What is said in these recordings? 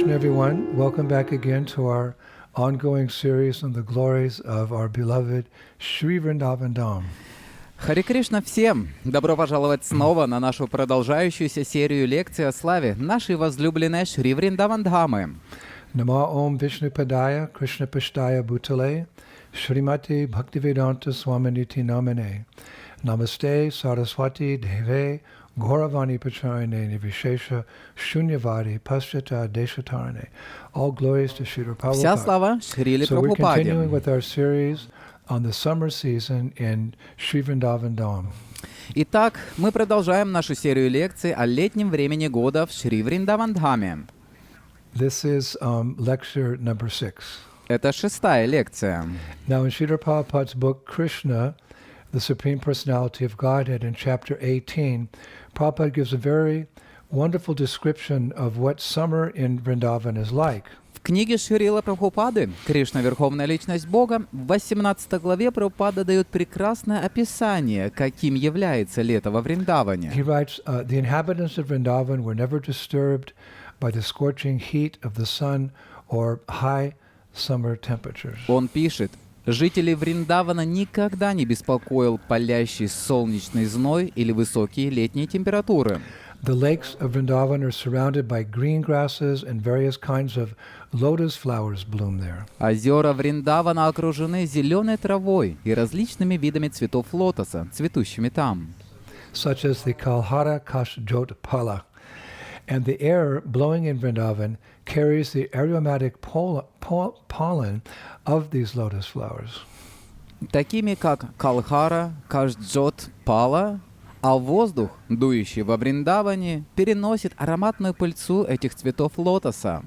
Krishna, everyone. Welcome back again to our ongoing series on the glories of our beloved Shri Vrindavan Dham. Харе Кришна всем! Добро пожаловать снова на нашу продолжающуюся серию лекций о славе нашей возлюбленной Шри Вриндаван Дхамы. Nama Om Vishnu Padaya Krishna Pashtaya Bhutale Shrimati Bhaktivedanta Swaminiti Namane Namaste Saraswati Deve Gauravani Pacharine Nivishesha Shunyavadi Paschata Deshatarane. All glories to Srila Вся Prabhupada. слава Шриле So we're Прабхупаде. continuing with our series on the summer season in Sri Vrindavan Dham. Итак, мы продолжаем нашу серию лекций о летнем времени года в Шри Вриндаван Дхаме. This is lecture number 6. Это 6-я лекция. Now in Srila Prabhupada's book Krishna, the Supreme Personality of Godhead, in chapter 18, Prabhupada gives a very wonderful description of what summer in Vrindavan is like. В книге Шрила Прабхупады «Кришна, Верховная Личность Бога» в 18 главе Прабхупада дает прекрасное описание, каким является лето во Вриндаване. He writes, the inhabitants of Vrindavan were never disturbed by the scorching heat of the sun or high summer temperatures. Он пишет, жителей Вриндавана никогда не беспокоил палящий солнечный зной или высокие летние температуры. The lakes of Vrindavan are surrounded by green grasses and various kinds of lotus flowers bloom there. Озера Вриндавана окружены зеленой травой и различными видами цветов лотоса, цветущими там. Such as the Kalhara Kashjot Pala. And the air blowing in Vrindavan carries the aromatic pollen of these lotus flowers. Такими как Калхара, Кашджот, Пала, а воздух, дующий во Вриндаване, переносит ароматную пыльцу этих цветов лотоса.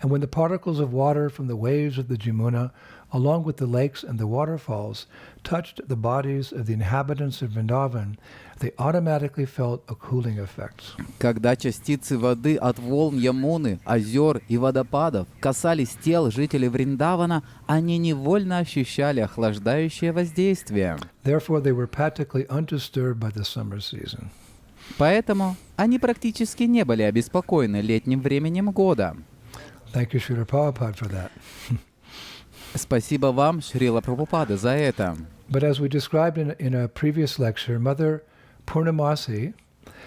And when the particles of water from the waves of the Jamuna, along with the lakes and the waterfalls, touched the bodies of the inhabitants of Vrindavan, they automatically felt a cooling effect. Когда частицы воды от волн Ямуны, озер и водопадов касались тел жителей Вриндавана, они невольно ощущали охлаждающее воздействие. Therefore, they were practically undisturbed by the summer season. Поэтому они практически не были обеспокоены летним временем года. Thank you, Srila Prabhupada, for that. Спасибо вам, Шрила Прабхупада, за это. But as we described in a previous lecture, Mother Purnamasi,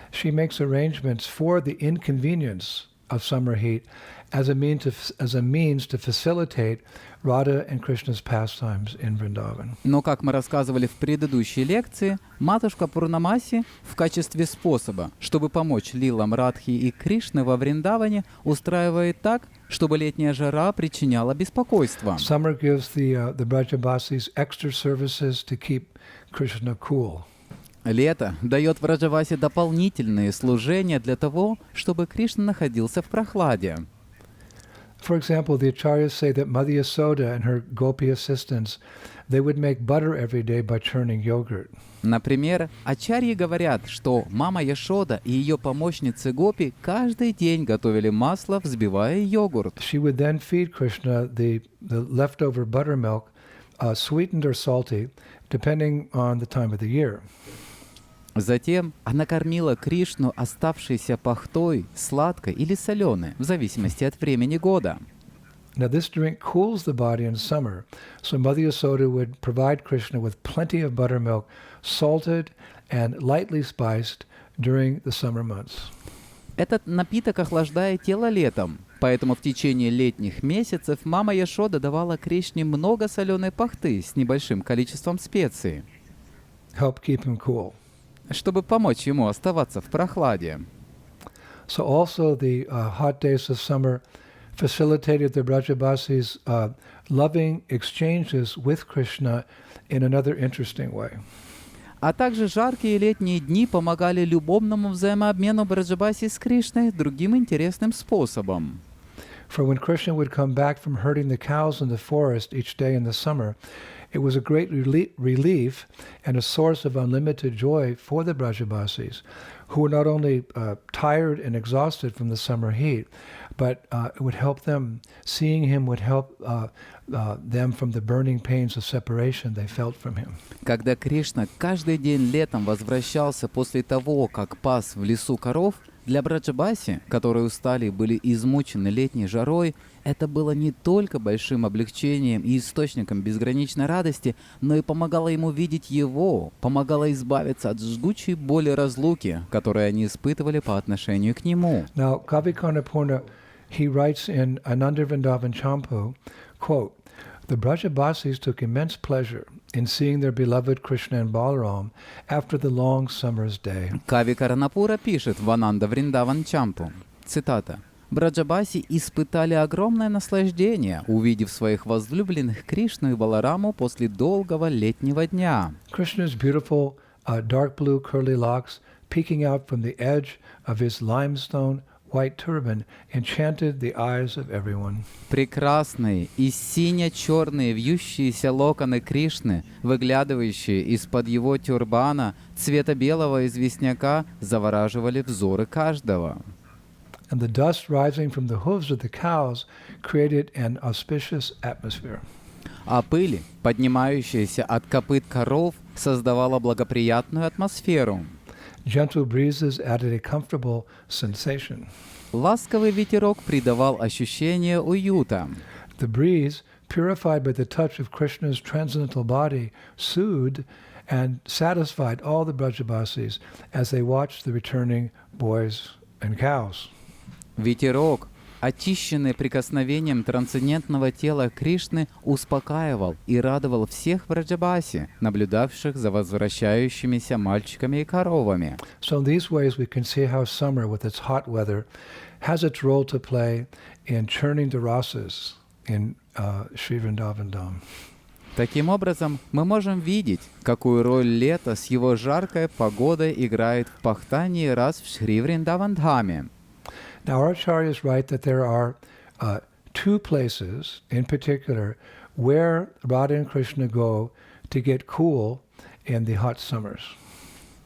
she makes arrangements for the inconvenience of summer heat as a means to facilitate Radha and Krishna's pastimes in Vrindavan. Но, как мы рассказывали в предыдущей лекции, матушка Пурнамаси в качестве способа, чтобы помочь лилам Радхи и Кришны во Вриндаване, устраивает так, чтобы летняя жара причиняла беспокойство. Summer gives the Brajabasis extra services to keep Krishna cool. Лето дает Враджавасе дополнительные служения для того, чтобы Кришна находился в прохладе. For example, the acharyas say that Mother Yasoda and her gopi assistants, they would make butter every day by churning yogurt. Например, ачарьи говорят, что мама Яшода и ее помощницы Гопи каждый день готовили масло, взбивая йогурт. She would then feed Krishna the leftover buttermilk, sweetened or salty, depending on the time of the year. Затем она кормила Кришну оставшейся пахтой, сладкой или соленой, в зависимости от времени года. Now this drink cools the body in summer, so Mother Yasoda would provide Krishna with plenty of buttermilk, salted and lightly spiced during the summer months. Этот напиток охлаждает тело летом, поэтому в течение летних месяцев мама Яшода давала Кришне много соленой пахты с небольшим количеством специй, Help keep him cool. чтобы помочь ему оставаться в прохладе. So also the hot days of summer facilitated the Brajabasis' loving exchanges with Krishna in another interesting way. А также жаркие летние дни помогали любовному взаимообмену Браджабаси с Кришной другим интересным способом. For when Krishna would come back from herding the cows in the forest each day in the summer, it was a great relief and a source of unlimited joy for the Brajabasis, who were not only tired and exhausted from the summer heat, but it would help them, seeing him would help them from the burning pains of separation they felt from him. Когда Кришна каждый день летом возвращался после того, как пас в лесу коров, Для Браджабаси, которые устали и были измучены летней жарой, это было не только большим облегчением и источником безграничной радости, но и помогало ему видеть его, помогало избавиться от жгучей боли разлуки, которую они испытывали по отношению к нему. Now, Kavi Karnapurna, he writes in Ananda Vrindavan Champu, quote, "The Brajabasis took immense pleasure in seeing their beloved Krishna and Balaram after the long summer's day." Кави Карнапура пишет в Ананда Вриндаван Чампу, цитата, «Браджабаси испытали огромное наслаждение, увидев своих возлюбленных Кришну и Балараму после долгого летнего дня». Krishna's beautiful dark blue curly locks peeking out from the edge of his limestone white turban enchanted the eyes of everyone. Прекрасные и сине-черные вьющиеся локоны Кришны, выглядывающие из-под его тюрбана цвета белого известняка, завораживали взоры каждого. And the dust rising from the hooves of the cows created an auspicious atmosphere. А пыль, поднимающаяся от копыт коров, создавала благоприятную атмосферу. Gentle breezes added a comfortable sensation. Ласковый ветерок придавал ощущение уюта. The breeze, purified by the touch of Krishna's transcendental body, soothed and satisfied all the Brajabasis as they watched the returning boys and cows. Ветерок, очищенный прикосновением трансцендентного тела Кришны, успокаивал и радовал всех в Браджабасе, наблюдавших за возвращающимися мальчиками и коровами. So in these ways we can see how summer with its hot weather has its role to play in churning the rasas in Sri Vrindavan Dham. Таким образом, мы можем видеть, какую роль лето с его жаркой погодой играет в пахтании рас в Шри Вриндавандхаме. Now our acharyas write that there are two places in particular where Radha and Krishna go to get cool in the hot summers.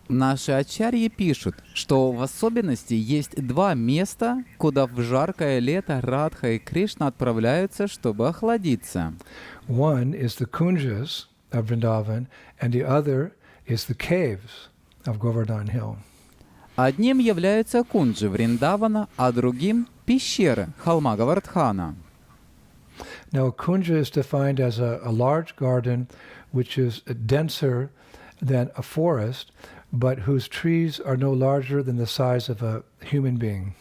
Наши ачарьи пишут, что в особенности есть два места, куда в жаркое лето Радха и Кришна отправляются, чтобы охладиться. One is the kunjas of Vrindavan, and the other is the caves of Govardhan Hill. Одним являются кунджи Вриндавана, а другим — пещеры холма Гавардхана. Now, a kunja is defined as a large garden which is denser than a forest, but whose trees are no larger than the size of a human being.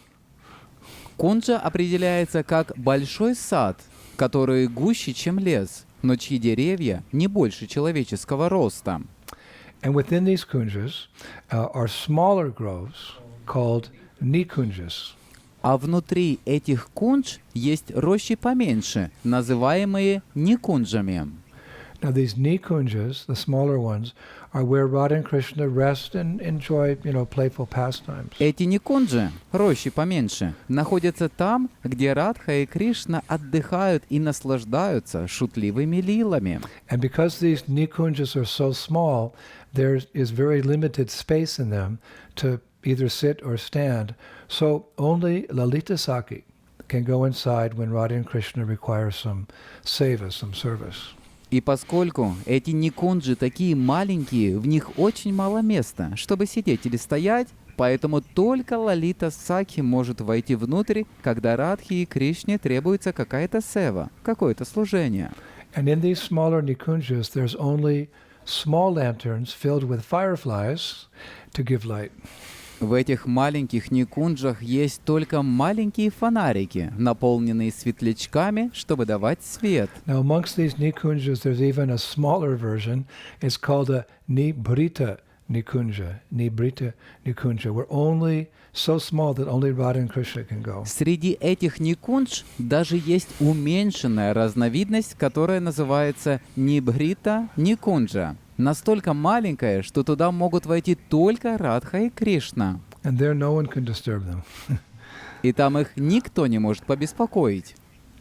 Кунджа определяется как большой сад, который гуще, чем лес, но чьи деревья не больше человеческого роста. And within these kunjas are smaller groves called nikunjas. А внутри этих кундж есть рощи поменьше, называемые никунджами. Now these nikunjas, the smaller ones, are where Radha and Krishna rest and enjoy, playful pastimes. Эти никунджи, рощи поменьше, находятся там, где Радха и Кришна отдыхают и наслаждаются шутливыми лилами. And because these nikunjas are so small, there is very limited space in them to either sit or stand. So only Lalita Saki can go inside when Radha and Krishna require some seva, some service. И поскольку эти никунджи такие маленькие, в них очень мало места, чтобы сидеть или стоять, поэтому только Лалита Сакхи может войти внутрь, когда Радхе и Кришне требуется какая-то сева, какое-то служение. And in these smaller nikunjas, there's only small lanterns filled with fireflies to give light. В этих маленьких никунджах есть только маленькие фонарики, наполненные светлячками, чтобы давать свет. Now amongst these nikunjas, there's even a smaller version. It's called a nibrita nikunja. Nibrita nikunja. We're only so small that only Radha and Krishna can go. Среди этих никундж даже есть уменьшенная разновидность, которая называется нибхрита никунджа. Настолько маленькая, что туда могут войти только Радха и Кришна. And there no one can disturb them. И там их никто не может побеспокоить.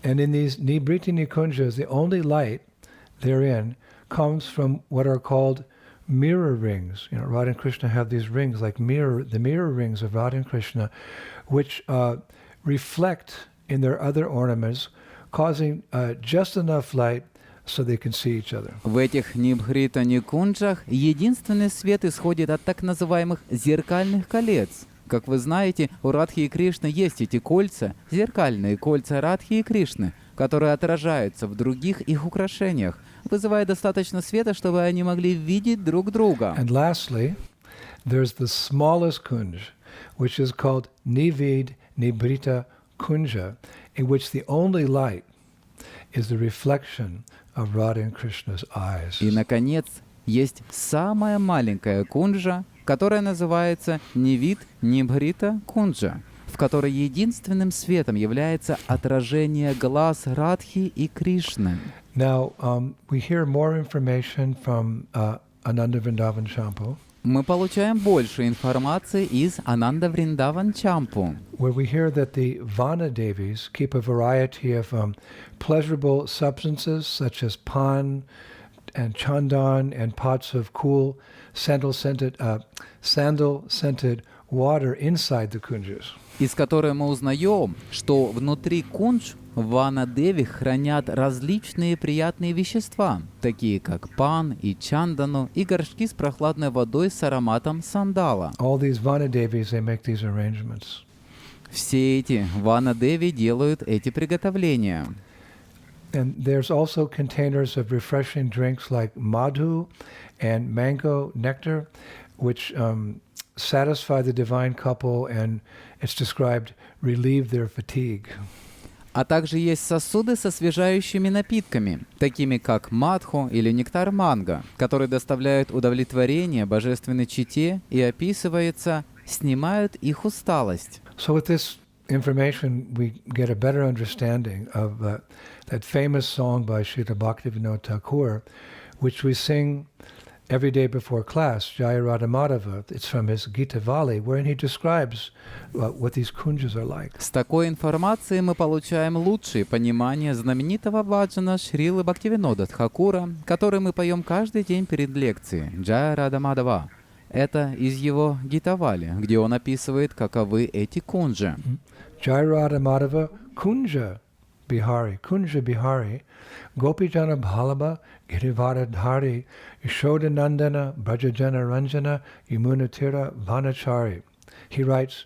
And in these nibriti nikunjas, the only light therein comes from what are called mirror rings. Radha and Krishna have these rings, like the mirror rings of Radha and Krishna, which reflect in their other ornaments, causing just enough light so they can see each other. В этих нибхрита никунджах единственный свет исходит от так называемых зеркальных колец, Как вы знаете, у Радхи и Кришны есть эти кольца, зеркальные кольца Радхи и Кришны, которые отражаются в других их украшениях, вызывая достаточно света, чтобы они могли видеть друг друга. And lastly, there's the smallest kunj, which is called Nivid Nibrita Kunja, in which the only light is the reflection of Radha and Krishna's eyes. И, наконец, есть самая маленькая кунджа, которая называется Нивид Нибхрита Кунджа, в которой единственным светом является отражение глаз Радхи и Кришны. Now, we hear more information from Ananda Vrindavan Champu, Мы получаем больше информации из Ананда Вриндаван Чампу, where we hear that the Vana Devis keep a variety of pleasurable substances such as pan and chandan and pots of cool sandal-scented water inside the kunjas. из которой мы узнаем, что внутри кундж Вана Деви хранят различные приятные вещества, такие как пан и чандану, и горшки с прохладной водой с ароматом сандала. All these Vana Devis, they make these arrangements. Все эти Вана Деви делают эти приготовления. And there's also containers of refreshing drinks like madhu and mango nectar, which satisfy the divine couple, and it's described relieve their fatigue. А также есть сосуды с освежающими напитками, такими как мадху или нектар манго, которые доставляют удовлетворение божественной чете и описывается, снимают их усталость. So with this information, we get a better understanding of that famous song by Srila Bhaktivinoda Thakur, which we sing every day before class, Jaya Radha Madhava. It's from his Gita Vali, wherein he describes what these kunjas are like. С такой информацией мы получаем лучшее понимание знаменитого баджана Шрилы Бхактивинода Тхакура, который мы поем каждый день перед лекцией, Джая Рада Мадхава. Это из его Гитавали, где он описывает, каковы эти кунджи. Jaya Radha Madhava Kunja Bihari, Gopijana Bhalaba, Girivara Dhari, Yashoda Nandana, Brajajana Ranjana, Yamunatira Vanachari. He writes,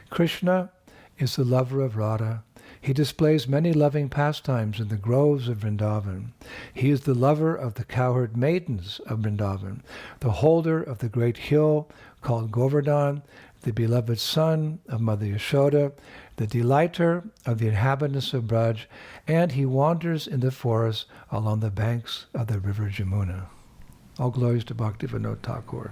Krishna is the lover of Radha. He displays many loving pastimes in the groves of Vrindavan. He is the lover of the cowherd maidens of Vrindavan, the holder of the great hill called Govardhan, the beloved son of Mother Yashoda, the delighter of the inhabitants of Braj, and he wanders in the forest along the banks of the river Jamuna. All glories to Bhaktivinoda Thakur.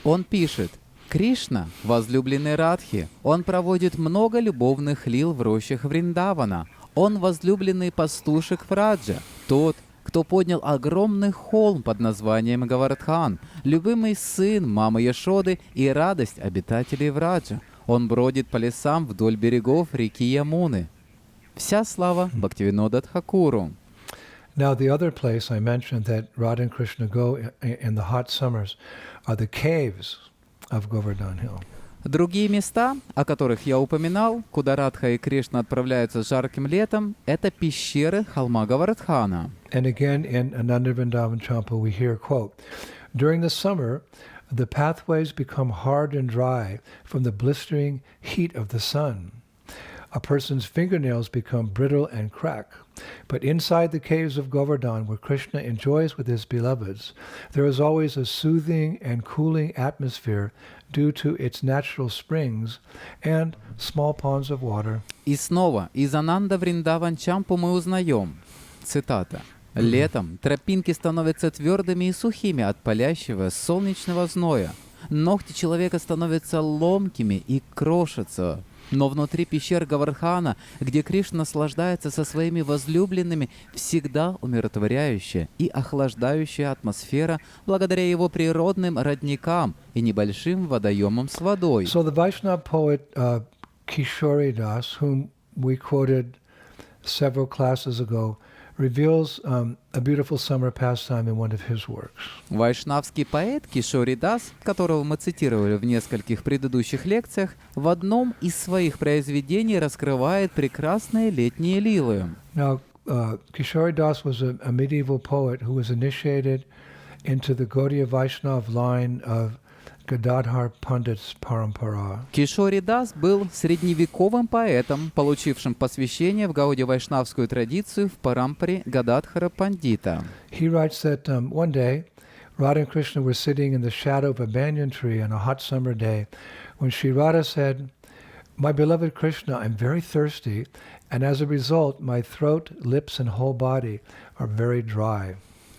Он пишет, Кришна, возлюбленный Радхи, он проводит много любовных лил в рощах Вриндавана. Он возлюбленный пастушек Враджа, тот, кто поднял огромный холм под названием Гавардхан, любимый сын мамы Яшоды и радость обитателей Враджа. Он бродит по лесам вдоль берегов реки Ямуны. Вся слава Бхактивинода Тхакуру. Now, the other place I mentioned that Radha and Krishna go in the hot summers are the caves of Govardhan Hill. Другие места, о которых я упоминал, куда Радха и Кришна отправляются жарким летом, это пещеры холма Гавардхана. And again in Ananda Vrindavan Champa we hear, quote, during the summer, the pathways become hard and dry from the blistering heat of the sun. A person's fingernails become brittle and crack. But inside the caves of Govardhan, where Krishna enjoys with his beloveds, there is always a soothing and cooling atmosphere due to its natural springs and small ponds of water. И снова из Ананда Вриндаван Чампу мы узнаем, цитата, «Летом тропинки становятся твердыми и сухими от палящего солнечного зноя. Ногти человека становятся ломкими и крошатся. Но внутри пещер Гавардхана, где Кришна наслаждается со своими возлюбленными, всегда умиротворяющая и охлаждающая атмосфера благодаря его природным родникам и небольшим водоемам с водой». So the Vaishnava poet Kishori Das, whom we quoted several classes ago, reveals a beautiful summer pastime in one of his works. Вайшнавский поэт Кишори Дас, которого мы цитировали в нескольких предыдущих лекциях, в одном из своих произведений раскрывает прекрасные летние лилы. Now, Kishori Das was a medieval poet who was initiated into the Gaudiya Vaishnava line of Gadadhar Pandit's Parampara. Кишори Дас был средневековым поэтом, получившим посвящение в гаудия-вайшнавскую традицию в парампаре Гададхара Пандита. He writes that one day, Radha and Krishna were sitting in the shadow of a banyan tree on a hot summer day when Sri Radha said, "My beloved Krishna, I'm very thirsty, and as a result, my throat, lips, and whole body are very dry."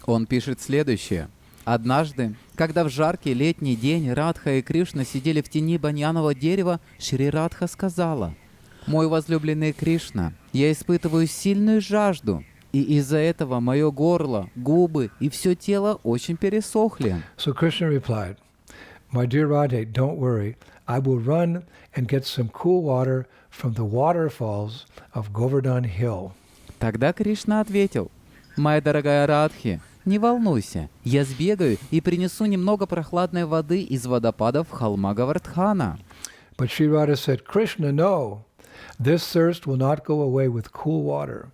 Он пишет следующее. Однажды, когда в жаркий летний день Радха и Кришна сидели в тени баньянового дерева, Шри Радха сказала: «Мой возлюбленный Кришна, я испытываю сильную жажду, и из-за этого мое горло, губы и все тело очень пересохли». So Krishna replied, "My dear Radhe, don't worry. I will run and get some cool water from the waterfalls of Govardhan Hill." Тогда Кришна ответил: «Моя дорогая Радхи, не волнуйся, я сбегаю и принесу немного прохладной воды из водопадов холма Гавардхана». But Sri Radha said, "Krishna, no. This thirst will not go away with cool water.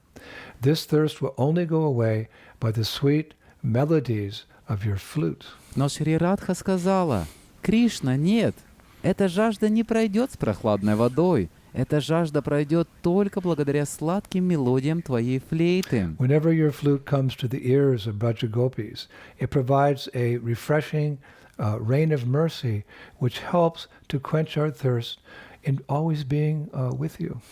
This thirst will only go away by the sweet melodies of your flute." Но Шри Радха сказала: «Кришна, нет, эта жажда не пройдет с прохладной водой. Эта жажда пройдет только благодаря сладким мелодиям твоей флейты». Whenever your flute comes to the ears of Braja Gopis, it provides a refreshing rain of mercy which helps to quench our thirst in always being with you.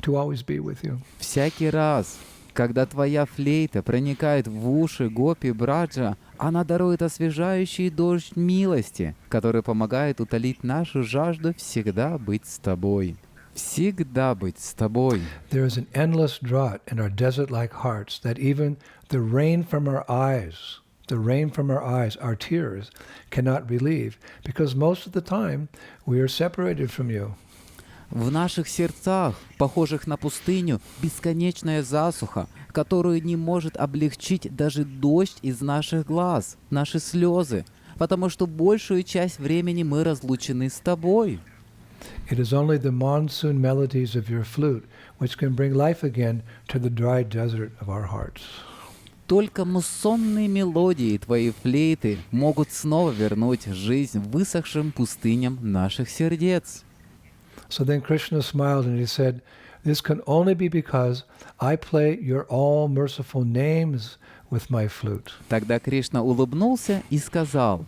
To always be with you. Всякий раз, когда твоя флейта проникает в уши гопи Браджа, она дарует освежающий дождь милости, который помогает утолить нашу жажду всегда быть с тобой. Всегда быть с тобой. There is an endless drought in our desert-like hearts that even the rain from our eyes, our tears, cannot relieve, because most of the time we are separated from you. В наших сердцах, похожих на пустыню, бесконечная засуха, которую не может облегчить даже дождь из наших глаз, наши слезы, потому что большую часть времени мы разлучены с тобой. It is only the monsoon melodies of your flute which can bring life again to the dry desert of our hearts. Только муссонные мелодии твоей флейты могут снова вернуть жизнь высохшим пустыням наших сердец. So then Krishna smiled and he said, "This can only be because I play your all-merciful names with my flute." Тогда Кришна улыбнулся и сказал: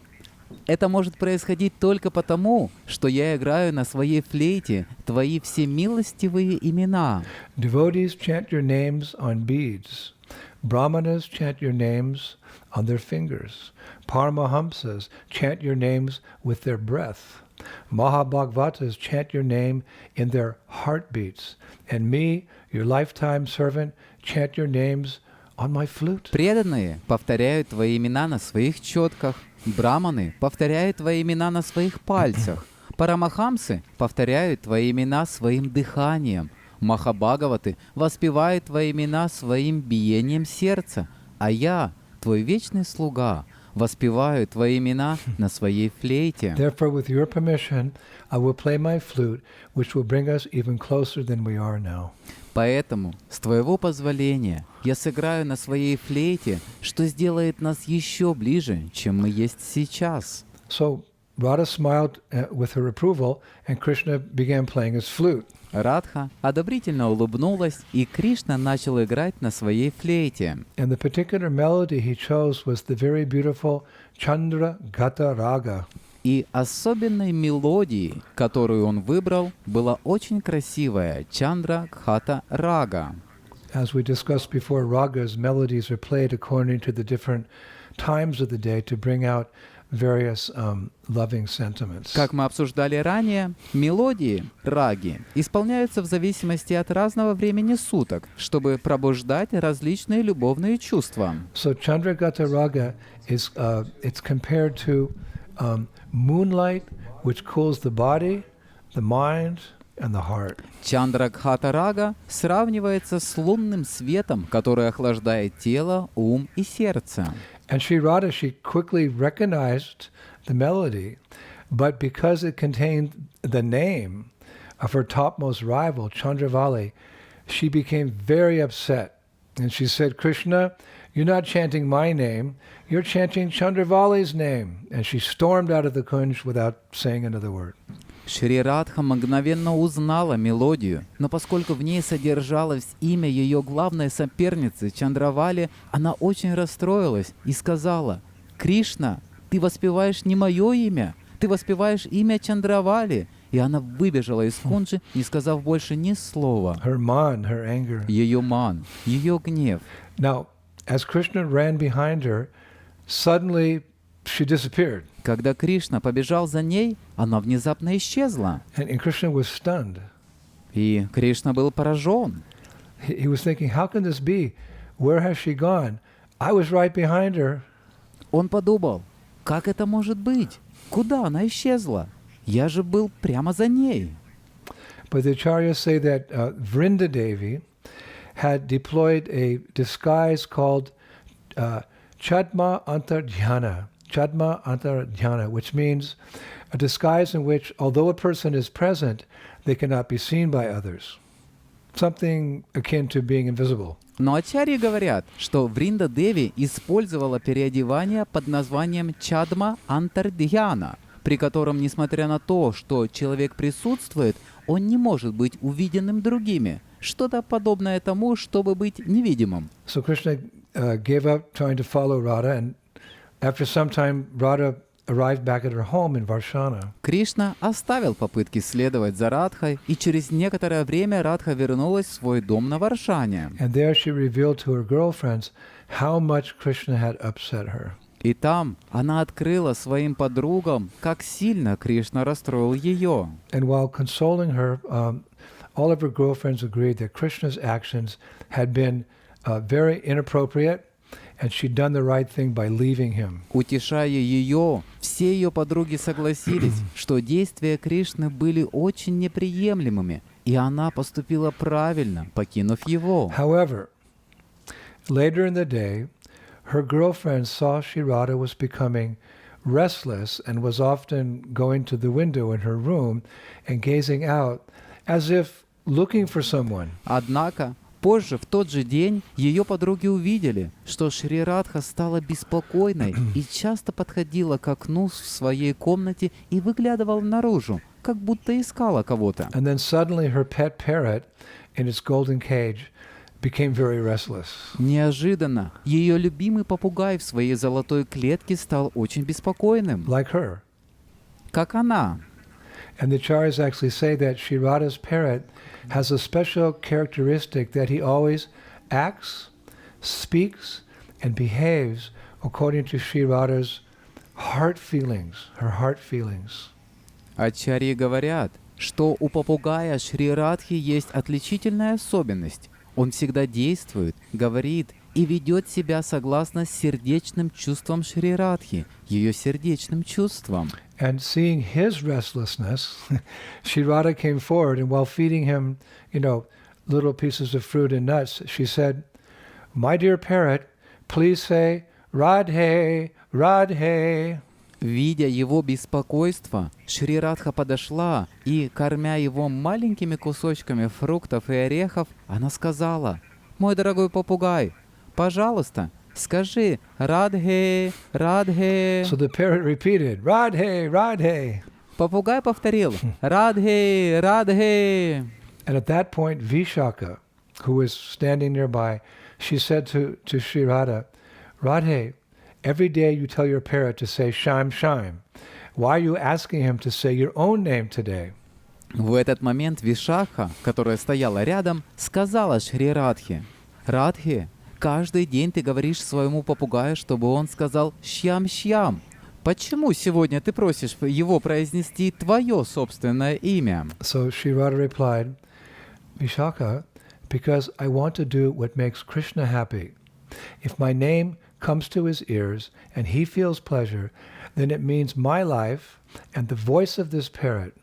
«Это может происходить только потому, что я играю на своей флейте твои всемилостивые имена». Devotees chant your names on beads. Brahmanas chant your names on their fingers. Paramahamsas chant your names with their breath. Mahabhagavatas chant your name in their heartbeats. And me, your lifetime servant, chant your names on my flute. Преданные повторяют твои имена на своих четках. Браманы повторяют твои имена на своих пальцах. Парамахамсы повторяют твои имена своим дыханием. Махабхагаваты воспевают твои имена своим биением сердца. А я, твой вечный слуга, воспеваю твои имена на своей флейте. Therefore, with your permission, I will play my flute, which will bring us even closer than we are now. Поэтому, с твоего позволения, я сыграю на своей флейте, что сделает нас еще ближе, чем мы есть сейчас. So Radha smiled with her approval, and Krishna began playing his flute. Радха одобрительно улыбнулась, и Кришна начал играть на своей флейте. And the particular melody he chose was the very beautiful Chandra Gata Raga. И особенной мелодией, которую он выбрал, была очень красивая Чандра Гхата Рага. As we discussed before, ragas, melodies are played according to the different times of the day to bring out various loving sentiments. Как мы обсуждали ранее, мелодии, раги, исполняются в зависимости от разного времени суток, чтобы пробуждать различные любовные чувства. So Chandragata Raga is it's compared to moonlight, which cools the body, the mind, and the heart. Чандрагхата рага сравнивается с лунным светом, который охлаждает тело, ум и сердце. And Sri Radha, she quickly recognized the melody, but because it contained the name of her topmost rival, Chandravali, she became very upset And she said, Krishna, you're not chanting my name, you're chanting Chandravali's name. And she stormed out of the kunj without saying another word. Шри Радха мгновенно узнала мелодию, но поскольку в ней содержалось имя ее главной соперницы Чандравали, она очень расстроилась и сказала: «Кришна, ты воспеваешь не мое имя, ты воспеваешь имя Чандравали». И она выбежала из кунджи, не сказав больше ни слова. Her man, her anger. Ее ман, ее гнев. Now, as Krishna ran behind her, suddenly she disappeared. Когда Кришна побежал за ней, она внезапно исчезла. And Krishna was stunned. И Кришна был поражен. He was thinking, how can this be? Where has she gone? I was right behind her. Он подумал, как это может быть? Куда она исчезла? Я же был прямо за ней. But the acharyas say that Vrindadevi had deployed a disguise called Chadma Antardhyana. Chadma Antardhyana, which means a disguise in which, although a person is present, they cannot be seen by others. Something akin to being invisible. Но ачарьи говорят, что Вринда Деви использовала переодевание под названием Чадма Антардhyana, при котором, несмотря на то, что человек присутствует, он не может быть увиденным другими. Что-то подобное тому, чтобы быть невидимым. So Krishna gave up trying to follow Radha, and after some time, Radha arrived back at her home in Varshana. Кришна оставил попытки следовать за Радхой, и через некоторое время Радха вернулась в свой дом на Варшане. And there she revealed to her girlfriends how much Krishna had upset her. И там она открыла своим подругам, как сильно Кришна расстроил ее. And while consoling her, all of her girlfriends agreed that Krishna's actions had been very inappropriate, and she'd done the right thing by leaving him. Утешая ее, все ее подруги согласились, что действия Кришны были очень неприемлемыми, и она поступила правильно, покинув его. However, later in the day, her girlfriend saw Sri Radha was becoming restless and was often going to the window in her room and gazing out as if looking for someone. Однако, позже, в тот же день, ее подруги увидели, что Шри Радха стала беспокойной и часто подходила к окну в своей комнате и выглядывала наружу, как будто искала кого-то. And then suddenly her pet parrot in its golden cage became very restless. Неожиданно ее любимый попугай в своей золотой клетке стал очень беспокойным, Like her. как она. And the acharyas actually say that Sri Radha's parrot has a special characteristic that he always acts, speaks, and behaves according to Sri Radha's heart feelings, her heart feelings. Ачарьи говорят, что у попугая Шри Радхи есть отличительная особенность. Он всегда действует, говорит и ведет себя согласно сердечным чувствам Шри Радхи, ее сердечным чувствам. And seeing his restlessness, Sri Radha came forward, and while feeding him, little pieces of fruit and nuts, she said, "My dear parrot, please say Radhe, Radhe." Видя его беспокойство, Шри Радха подошла и, кормя его маленькими кусочками фруктов и орехов, она сказала: «Мой дорогой попугай, пожалуйста, скажи Радхе, Радхе». So the parrot repeated, Radhe, Radhe. Попугай повторил Радхе, Радхе. And at that point, Vishaka, who was standing nearby, she said to Sri Radha, Radhe, every day you tell your parrot to say Shaim Shaim. Why are you asking him to say your own name today? В этот момент Вишаха, которая стояла рядом, сказала Шри Радхе: «Радхе, каждый день ты говоришь своему попугаю, чтобы он сказал «щам-щам». Почему сегодня ты просишь его произнести твое собственное имя?» So Sri Radha replied, Vishaka, because I want to do what makes Krishna happy. If my name comes to his ears and he feels pleasure, then it means my life and the voice of this parrot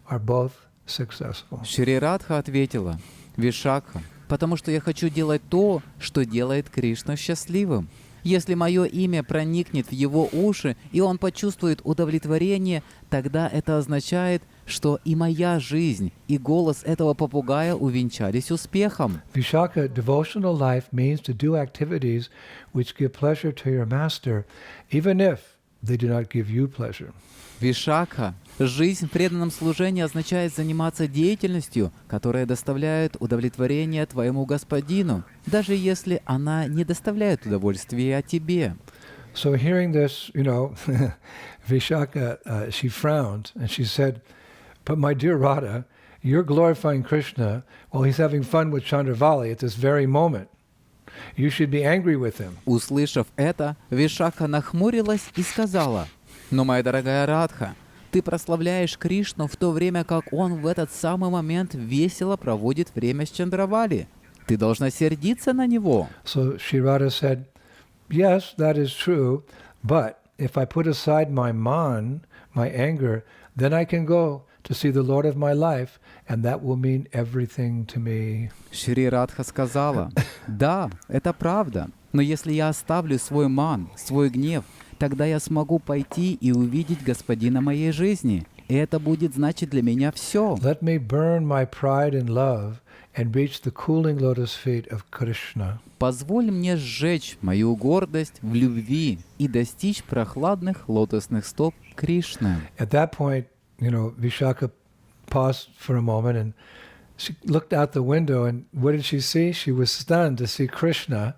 are both successful. Шри Радха ответила: «Вишакха, потому что я хочу делать то, что делает Кришну счастливым. Если мое имя проникнет в его уши, и он почувствует удовлетворение, тогда это означает, что и моя жизнь, и голос этого попугая увенчались успехом. Vishaka, devotional life means to do activities which give pleasure to your master, even if they do not give you pleasure. Вишакха, жизнь в преданном служении означает заниматься деятельностью, которая доставляет удовлетворение твоему господину, даже если она не доставляет удовольствия тебе. So hearing this, Vishaka, she frowned and she said, "But my dear Radha, you're glorifying Krishna while he's having fun with Chandravali at this very moment. You should be angry with him." Услышав это, Вишакха нахмурилась и сказала: «Но, моя дорогая Радха, ты прославляешь Кришну в то время, как он в этот самый момент весело проводит время с Чандравали. Ты должна сердиться на него». So Shri Radha said, "Yes, that is true, but if I put aside my man, my anger, then I can go to see the Lord of my life, and that will mean everything to me." Шри Радха сказала: «Да, это правда, но если я оставлю свой ман, свой гнев, тогда я смогу пойти и увидеть господина моей жизни, и это будет значить для меня все. Let me burn my pride and love and reach the cooling lotus feet of Krishna. Позволь мне сжечь мою гордость в любви и достичь прохладных лотосных стоп Кришны». At that point, Vishaka paused for a moment and she looked out the window, and what did she see? She was stunned to see Krishna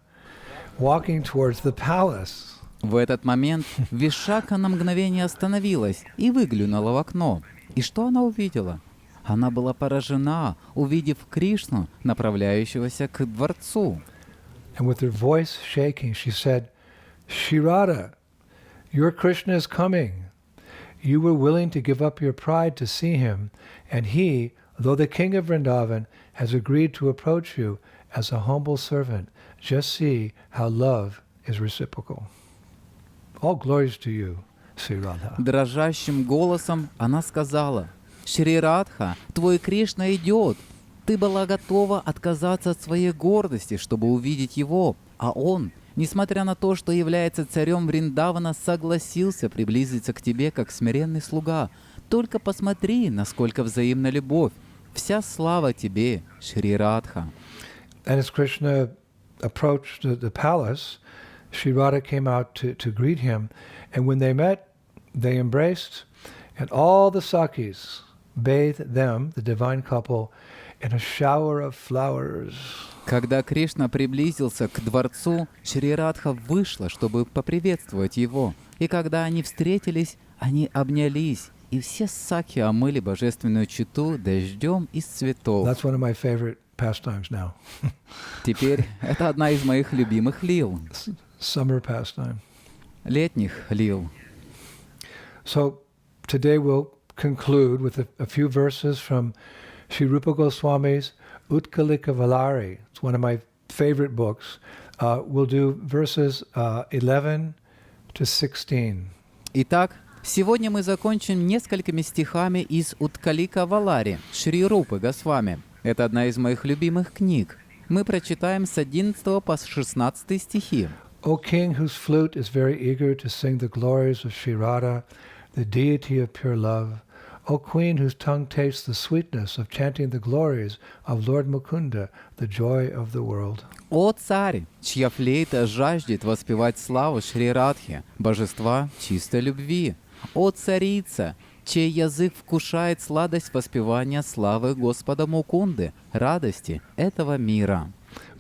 walking towards the palace. В этот момент Вишакха на мгновение остановилась и выглянула в окно. И что она увидела? Она была поражена, увидев Кришну, направляющегося к дворцу. And with her voice shaking, she said, "Shri Radha, your Krishna is coming. You were willing to give up your pride to see him, and he, though the king of Vrindavan, has agreed to approach you as a humble servant. Just see how love is reciprocal. All glories to you, Shri Radha." Дрожащим голосом она сказала: «Шри Радха, твой Кришна идет. Ты была готова отказаться от своей гордости, чтобы увидеть его, а он, несмотря на то, что является царем Вриндавана, согласился приблизиться к тебе как смиренный слуга. Только посмотри, насколько взаимна любовь. Вся слава тебе, Шри Радха». And as Krishna approached the palace, Shri Radha came out to greet him, and when they met, they embraced, and all the Sakis bathed them, the divine couple, in a shower of flowers. Когда Кришна приблизился к дворцу, Шри Радха вышла, чтобы поприветствовать его. И когда они встретились, они обнялись, и все саки омыли божественную читу дождем из цветов. That's one of my favorite pastimes now. Теперь это одна из моих любимых лил. Summer pastime. Летних лил. So today we'll conclude with a few verses from Sri Rupa Goswami's Utkalika Valari. It's one of my favorite books. We'll do verses 11 to 16. Итак, сегодня мы закончим несколькими стихами из Уткалика Валари Шри Рупы Госвами. Это одна из моих любимых книг. Мы прочитаем с 11 по 16 стихи. O king, whose flute is very eager to sing the glories of Shri Radha, the deity of pure love. O queen, whose tongue tastes the sweetness of chanting the glories of Lord Mukunda, the joy of the world. О царь, чья флейта жаждет воспевать славу Шри Радхи, божества чистой любви. О царица, чей язык вкушает сладость воспевания славы Господа Мукунды, радости этого мира.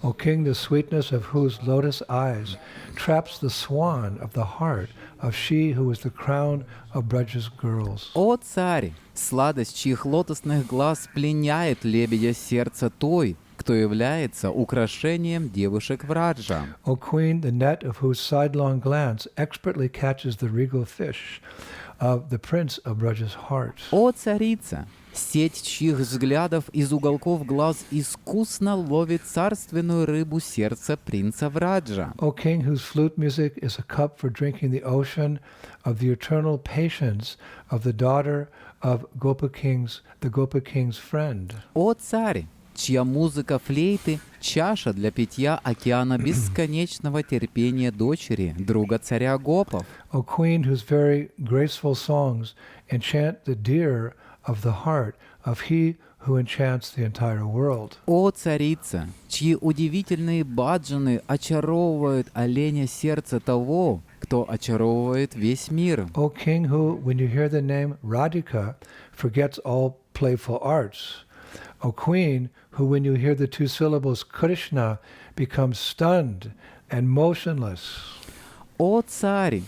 O king, the sweetness of whose lotus eyes traps the swan of the heart of she who is the crown of Braja's girls. О царь, сладость чьих лотосных глаз пленяет лебедя сердца той, кто является украшением девушек Враджа. O queen, the net of whose sidelong glance expertly catches the regal fish of the prince of Braja's heart. О царица, сеть чьих взглядов из уголков глаз искусно ловит царственную рыбу сердца принца Враджа. O king, whose flute music is a cup for drinking the ocean of the eternal patience of the daughter of the Gopa King's friend. О царь, чья музыка флейты — чаша для питья океана бесконечного терпения дочери, друга царя Гопов. O queen, whose very graceful songs enchant the deer of the heart of he who enchants the entire world. О царица, чьи удивительные баджаны очаровывают оленя сердца того, кто очаровывает весь мир. O king who, when you hear the name Radhika, forgets all playful arts. O queen who, when you hear the two syllables Krishna, becomes stunned and motionless. О царь,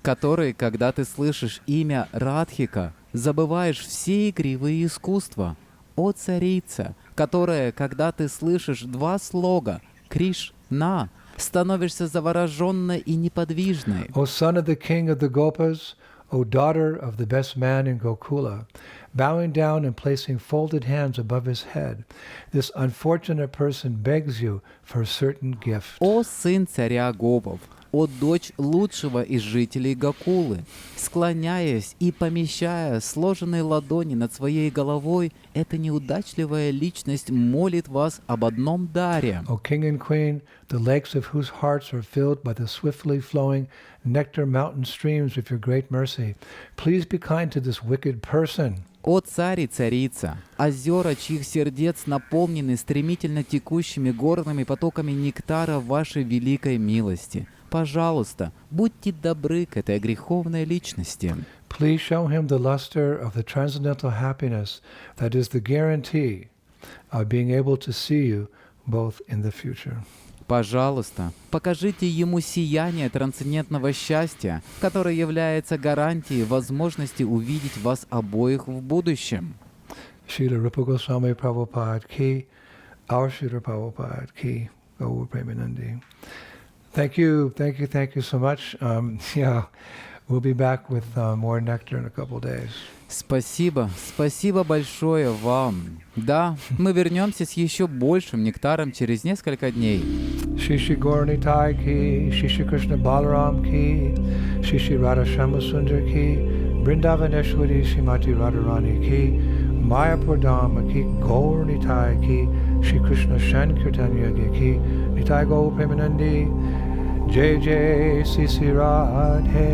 который, когда ты слышишь имя Радхика, забываешь все игривые искусства. О царица, которая, когда ты слышишь два слога Кришна, становишься завороженной и неподвижной. O son of the king of the Gopas, O daughter of the best man in Gokula, bowing down and placing folded hands above his head, this unfortunate person begs you for a certain gift. О сын царя Гопов, о дочь лучшего из жителей Гокулы, склоняясь и помещая сложенные ладони над своей головой, эта неудачливая личность молит вас об одном даре. O king and queen, the lakes of whose hearts are filled by the swiftly flowing nectar mountain streams of your great mercy, please be kind to this wicked person. О царь и царица, озера, чьих сердец наполнены стремительно текущими горными потоками нектара вашей великой милости, пожалуйста, будьте добры к этой греховной личности. Please show him the luster of the transcendental happiness that is the guarantee of being able to see you both in the future. Пожалуйста, покажите ему сияние трансцендентного счастья, которое является гарантией возможности увидеть вас обоих в будущем. Srila Rupa Goswami Prabhupada ki, our Srila Prabhupada ki, Gaur Premanandi. Thank you so much. We'll be back with more nectar in a couple days. Спасибо большое вам. Да, мы вернемся с еще большим нектаром через несколько дней. Shri Gauranitai ki, Shri Krishna Balaram ki, Shri Radha Shyama ki, Vrindavaneshwari Srimati Radharani ki, Mayapur Dhama ki, Gauranitai ki, Shri Krishna Sankirtanya ki, Nitai Gaur Premanandi, Jai Jai Sisi Radhe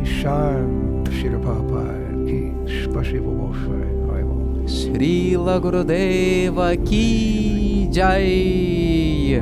Shyam. Shri Prabhupada ki, Spasibo Bolshoi, Haribo. Шрила Гурудева ки джай.